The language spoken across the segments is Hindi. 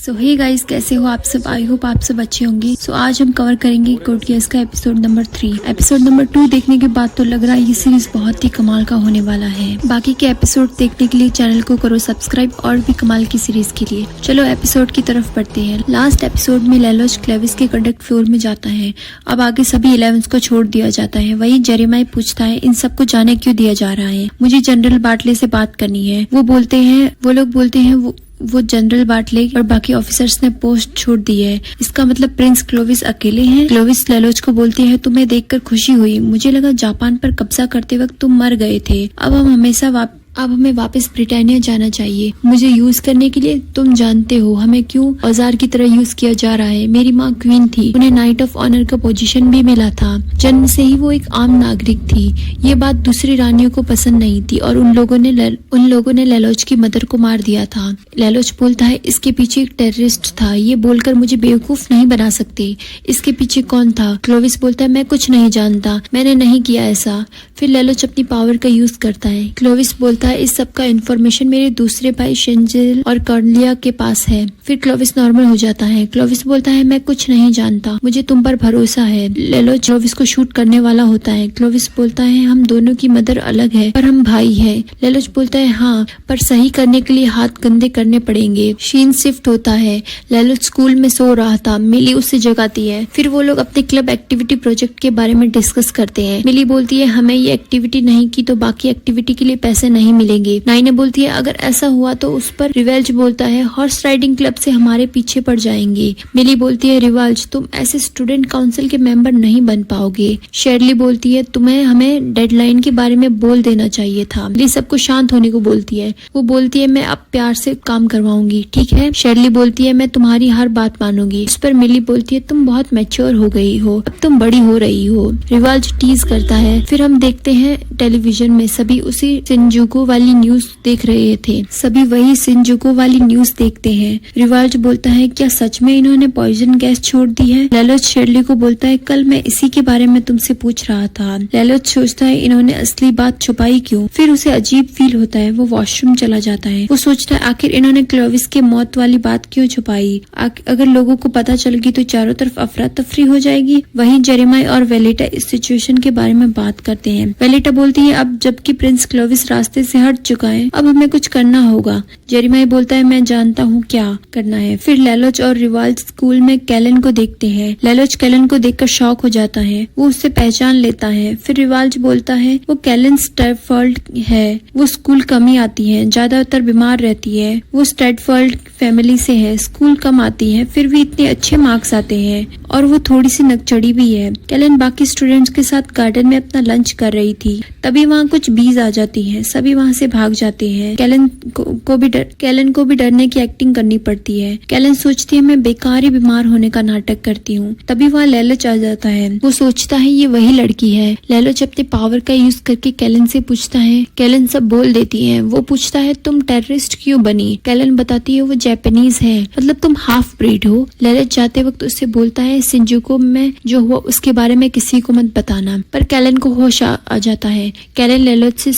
सो हे गाइस, कैसे हो आप सब? आई होप आप सब अच्छे होंगे। सो आज हम कवर करेंगे कोड गियर्स का एपिसोड नंबर 3। एपिसोड नंबर 2 देखने के बाद तो लग रहा है ये सीरीज बहुत ही कमाल का होने वाला है। बाकी के एपिसोड देखने के लिए चैनल को करो सब्सक्राइब और भी कमाल की सीरीज के लिए। चलो एपिसोड की तरफ बढ़ते हैं। लास्ट एपिसोड में लेलोच क्लेविस के कंडक्ट फ्लोर में जाता है। अब आगे सभी 11 को छोड़ दिया जाता है। वही जेरेमाई पूछता है इन सबको जाने क्यों दिया जा रहा है? मुझे जनरल बार्टले से बात करनी है। वो लोग बोलते हैं वो जनरल बार्टले और बाकी ऑफिसर्स ने पोस्ट छोड़ दी है। इसका मतलब प्रिंस क्लोविस अकेले हैं। क्लोविस लेलोच को बोलती है तुम्हें देखकर खुशी हुई। मुझे लगा जापान पर कब्जा करते वक्त तुम मर गए थे। अब हमें वापस ब्रिटानिया जाना चाहिए। मुझे यूज करने के लिए तुम जानते हो हमें क्यों औजार की तरह यूज किया जा रहा है। मेरी माँ क्वीन थी, उन्हें नाइट ऑफ ऑनर का पोजीशन भी मिला था। जन्म से ही वो एक आम नागरिक थी। ये बात दूसरी रानियों को पसंद नहीं थी और उन लोगों ने लेलोच की मदर को मार दिया था। लेलोच बोलता है इसके पीछे एक टेररिस्ट था। ये बोलकर मुझे बेवकूफ नहीं बना सकते। इसके पीछे कौन था? क्लोविस बोलता है मैं कुछ नहीं जानता, मैंने नहीं किया ऐसा। फिर लेलोच अपनी पावर का यूज करता है। क्लोविस बोलता है इस सब का इन्फॉर्मेशन मेरे दूसरे भाई शेंजिल और कर्लिया के पास है। फिर क्लोविस नॉर्मल हो जाता है। क्लोविस बोलता है मैं कुछ नहीं जानता, मुझे तुम पर भरोसा है। लेलोच क्लोविस को शूट करने वाला होता है। क्लोविस बोलता है हम दोनों की मदर अलग है पर हम भाई हैं। लेलोच बोलता है हाँ, पर सही करने के लिए हाथ गंदे करने पड़ेंगे। शीन शिफ्ट होता है। लेलोच स्कूल में सो रहा था। मिली उससे जगाती है। फिर वो लोग अपने क्लब एक्टिविटी प्रोजेक्ट के बारे में डिस्कस करते हैं। मिली बोलती है हमें ये एक्टिविटी नहीं की तो बाकी एक्टिविटी के लिए पैसे नहीं मिलेंगे। नाइने बोलती है अगर ऐसा हुआ तो उस पर रिवाल्ज बोलता है हॉर्स राइडिंग क्लब से हमारे पीछे पड़ जाएंगे। मिली बोलती है रिवाल्ज तुम ऐसे स्टूडेंट काउंसिल के मेंबर नहीं बन पाओगे। शेरली बोलती है तुम्हें हमें डेडलाइन के बारे में बोल देना चाहिए था। मिली सबको शांत होने को बोलती है। वो बोलती है मैं अब प्यार से काम करवाऊंगी, ठीक है? शेरली बोलती है मैं तुम्हारी हर बात मानूंगी। इस पर मिली बोलती है तुम बहुत मैच्योर हो गई हो, अब तुम बड़ी हो रही हो। रिवाल्ज टीज करता है। फिर हम देखते हैं टेलीविजन में सभी उसी शिंजुकू वाली न्यूज देख रहे थे। सभी वही शिंजुकू वाली न्यूज देखते हैं। रिवाल्ज बोलता है क्या सच में इन्होंने पॉइजन गैस छोड़ दी है? लेलोच शेरली को बोलता है कल मैं इसी के बारे में तुमसे पूछ रहा था। लेलोच सोचता है इन्होंने असली बात छुपाई क्यों? फिर उसे अजीब फील होता है। वो वॉशरूम चला जाता है। वो सोचता है आखिर इन्होंने क्लोविस के मौत वाली बात क्यों छुपाई? अगर लोगों को पता चल गई तो चारों तरफ अफरा तफरी हो जाएगी। वहीं जेरेमाई और वेलेटा इस सिचुएशन के बारे में बात करते हैं। वेलेटा बोलती है अब जबकि प्रिंस क्लोविस रास्ते से हट चुका है अब हमें कुछ करना होगा। जेरेमाई बोलता है मैं जानता हूँ क्या करना है। फिर लेलोच और रिवाल्ज स्कूल में कैलन को देखते हैं। लेलोच कैलन को देखकर शॉक हो जाता है। वो उससे पहचान लेता है। फिर रिवाल्ज बोलता है वो कैलन स्टैटफोर्ड है। वो स्कूल कम ही आती है, ज्यादातर बीमार रहती है। वो स्टैटफोर्ड फैमिली से है, स्कूल कम आती है फिर भी इतने अच्छे मार्क्स आते हैं और वो थोड़ी सी नकचड़ी भी है। कैलन बाकी स्टूडेंट्स के साथ गार्डन में अपना लंच कर रही थी। तभी वहाँ कुछ बीज आ जाती हैं। सभी वहाँ से भाग जाते हैं। कैलन को भी डरने की एक्टिंग करनी पड़ती है। कैलन सोचती है मैं बेकार ही बीमार होने का नाटक करती हूँ। तभी वहाँ लेलोच आ जाता है। वो सोचता है ये वही लड़की है। लेलोच अपने पावर का यूज करके कैलन से पूछता है। कैलन सब बोल देती है। वो पूछता है तुम टेररिस्ट क्यों बनी? कैलन बताती है वो जापानीज है, मतलब तुम हाफ ब्रीड हो। लेलोच जाते वक्त उससे बोलता है शिंजुकू में जो हुआ उसके बारे में किसी को मत बताना। पर कैलन को होश आ जाता है। कैलन लेलोच से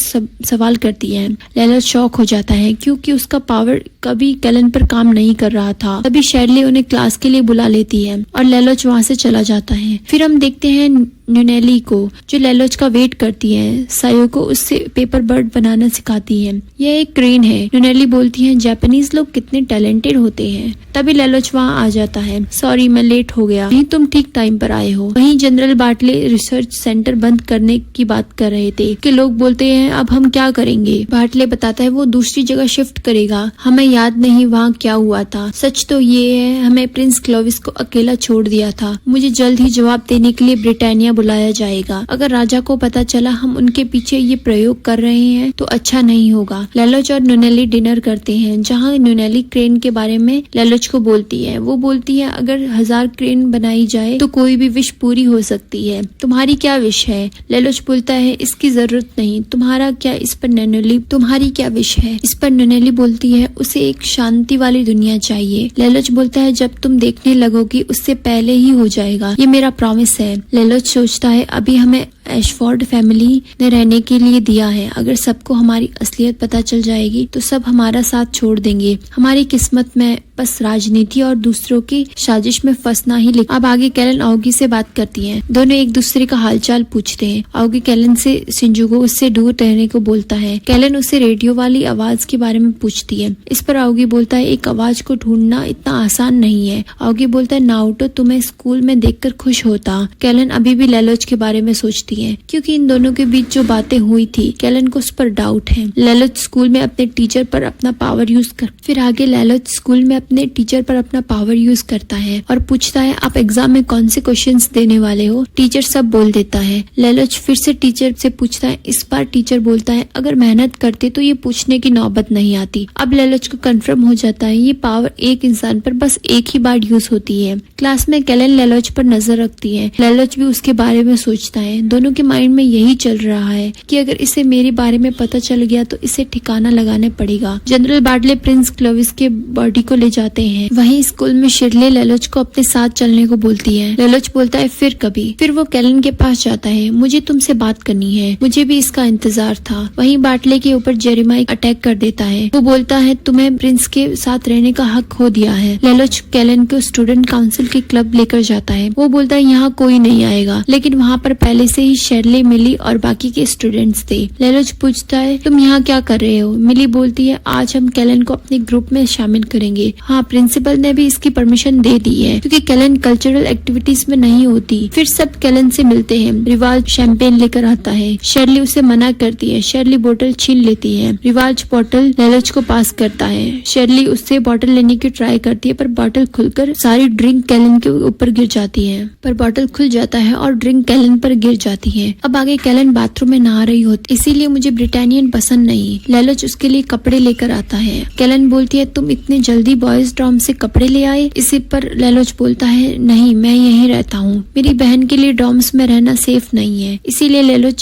सवाल करती है। लेलोच शॉक हो जाता है क्योंकि उसका पावर कभी कैलन पर काम नहीं कर रहा था। तभी शेरली उन्हें क्लास के लिए बुला लेती है और लेलोच वहाँ से चला जाता है। फिर हम देखते हैं न्यूनेली को जो लेलोच का वेट करती है। सायोको उससे पेपर बर्ड बनाना सिखाती है। यह एक क्रेन है। न्यूनेली बोलती है जापानीज लोग कितने टैलेंटेड होते हैं। तभी लेलोच वहाँ आ जाता है। सॉरी मैं लेट हो गया। नहीं तुम ठीक टाइम पर आए हो। वहीं जनरल बार्टले रिसर्च सेंटर बंद करने की बात कर रहे थे कि लोग बोलते हैं अब हम क्या करेंगे। बार्टले बताता है वो दूसरी जगह शिफ्ट करेगा। हमें याद नहीं वहाँ क्या हुआ था। सच तो ये है हमें प्रिंस क्लोविस को अकेला छोड़ दिया था। मुझे जल्द ही जवाब देने के लिए ब्रिटानिया बुलाया जाएगा। अगर राजा को पता चला हम उनके पीछे ये प्रयोग कर रहे हैं तो अच्छा नहीं होगा। लेलोच और न्यूनेली डिनर करते हैं जहाँ न्यूनेली क्रेन के बारे में लेलोच को बोलती है। वो बोलती है अगर 1000 क्रेन बनाई जाए तो कोई भी विश पूरी हो सकती है। तुम्हारी क्या विश है? लेलोच बोलता है इसकी जरूरत नहीं। तुम्हारा क्या? इस पर न्यूनेली तुम्हारी क्या विश है? इस पर न्यूनेली बोलती है उसे एक शांति वाली दुनिया चाहिए। लेलोच बोलता है जब तुम देखने लगोगी उससे पहले ही हो जाएगा, ये मेरा प्रॉमिस है। लेलोच सोचता है अभी हमें एशफोर्ड फैमिली ने रहने के लिए दिया है। अगर सबको हमारी असलियत पता चल जाएगी तो सब हमारा साथ छोड़ देंगे। हमारी किस्मत में बस राजनीति और दूसरों की साजिश में फंसना ही लिखा। अब आगे कैलन ऑगी से बात करती है। दोनों एक दूसरे का हालचाल पूछते हैं। ऑगी कैलन से शिंजुको उससे दूर रहने को बोलता है। कैलन उसे रेडियो वाली आवाज के बारे में पूछती है। इस पर ऑगी बोलता है एक आवाज को ढूंढना इतना आसान नहीं है। ऑगी बोलता है नाओटो तुम्हें स्कूल में देखकर खुश होता। कैलन अभी भी लेलोच के बारे में सोचती है क्योंकि इन दोनों के बीच जो बातें हुई थी कैलन को उस पर डाउट है। लेलोच स्कूल में अपने टीचर पर अपना पावर यूज कर फिर आगे लेलोच स्कूल में अपने टीचर पर अपना पावर यूज करता है और पूछता है आप एग्जाम में कौन से क्वेश्चंस देने वाले हो। टीचर सब बोल देता है। लेलोच फिर से टीचर से पूछता है। इस बार टीचर बोलता है अगर मेहनत करते तो ये पूछने की नौबत नहीं आती। अब लेलोच को कंफर्म हो जाता है ये पावर एक इंसान पर बस एक ही बार यूज होती है। क्लास में कैलन लेलोच पर नजर रखती है। लेलोच भी उसके बारे में सोचता है। दोनों के माइंड में यही चल रहा है कि अगर इसे मेरे बारे में पता चल गया तो इसे ठिकाना लगाना पड़ेगा। जनरल बार्टले प्रिंस क्लोविस के बॉडी को ले जाते हैं। वहीं स्कूल में शिरले लेलोच को अपने साथ चलने को बोलती है। लेलोच बोलता है फिर कभी। फिर वो कैलन के पास जाता है। मुझे तुमसे बात करनी है। मुझे भी इसका इंतजार था। वहीं बार्टले के ऊपर जेरेमाई अटैक कर देता है। वो बोलता है तुम्हें प्रिंस के साथ रहने का हक खो दिया है। लेलोच कैलन को स्टूडेंट काउंसिल के क्लब लेकर जाता है। वो बोलता है यहाँ कोई नहीं आएगा, लेकिन वहाँ पर पहले से ही शेरले, मिली और बाकी के स्टूडेंट्स थे। लेलोच पूछता है तुम यहाँ क्या कर रहे हो। मिली बोलती है आज हम कैलन को अपने ग्रुप में शामिल करेंगे। हाँ, प्रिंसिपल ने भी इसकी परमिशन दे दी है क्योंकि कैलन कल्चरल एक्टिविटीज में नहीं होती। फिर सब कैलन से मिलते हैं। रिवाज शैंपेन लेकर आता है। शेरली उसे मना करती है। शेरली बोतल छीन लेती है। रिवाज बोतल लेलोच को पास करता है। शेरली उससे बोतल लेने की ट्राई करती है पर बोतल खुलकर सारी ड्रिंक कैलन के ऊपर गिर जाती है। पर बोतल खुल जाता है और ड्रिंक कैलन पर गिर जाती है। अब आगे कैलन बाथरूम में नहा रही होती, इसीलिए मुझे ब्रिटानियन पसंद नहीं। लेलोच उसके लिए कपड़े लेकर आता है। कैलन बोलती है तुम इतने जल्दी बॉयज डॉर्म से कपड़े ले आए। इसी पर लेलोच बोलता है नहीं, मैं यहीं रहता हूँ। मेरी बहन के लिए डॉर्म्स में रहना सेफ नहीं है। इसीलिए लेलोच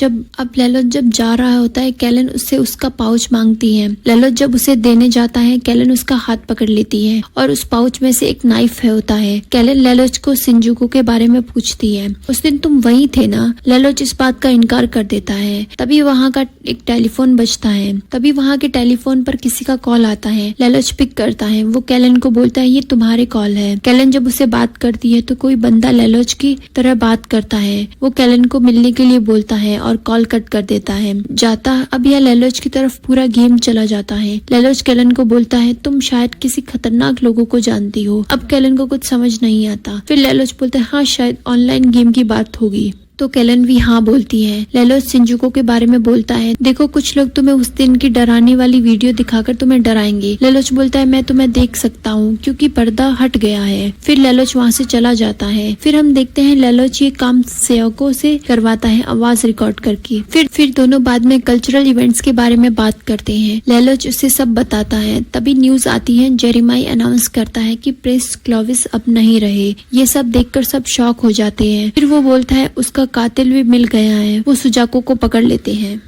जब जा रहा होता है कैलन उससे उसका पाउच मांगती है। लेलोच जब उसे देने जाता है कैलन उसका हाथ पकड़ लेती है और उस पाउच में से एक नाइफ होता है। कैलन लेलोच को शिंजुको के बारे में पूछती है। उस दिन तुम वहीं थे ना। लेलोच इस बात का इनकार कर देता है। तभी वहाँ का एक टेलीफोन बजता है। तभी वहाँ के टेलीफोन पर किसी का कॉल आता है। लेलोच पिक करता है। वो कैलन को बोलता है ये तुम्हारे कॉल है। कैलन जब उसे बात करती है तो कोई बंदा लेलोच की तरह बात करता है। वो कैलन को मिलने के लिए बोलता है और कॉल कट कर देता है। अब यह लेलोच की तरफ पूरा गेम चला जाता है। लेलोच कैलन को बोलता है तुम शायद किसी खतरनाक लोगों को जानती हो। अब कैलन को कुछ समझ नहीं आता। फिर लेलोच बोलता है हाँ शायद ऑनलाइन गेम की बात होगी। तो कैलन भी हाँ बोलती है। लेलोच शिंजुको के बारे में बोलता है देखो कुछ लोग तुम्हें उस दिन की डराने वाली वीडियो दिखाकर तुम्हें डराएंगे। लेलोच बोलता है मैं तुम्हें देख सकता हूँ क्योंकि पर्दा हट गया है। फिर लेलोच वहाँ से चला जाता है। फिर हम देखते हैं लेलोच ये काम सेवकों से करवाता है आवाज रिकॉर्ड करके। फिर दोनों बाद में कल्चरल इवेंट्स के बारे में बात करते हैं। लेलोच उसे सब बताता है। तभी न्यूज आती है। जेरेमाई अनाउंस करता है कि प्रिंस क्लोविस अब नहीं रहे। ये सब देखकर सब शॉक हो जाते हैं। फिर वो बोलता है उसका कातिल भी मिल गया है। वो सुजाको को पकड़ लेते हैं।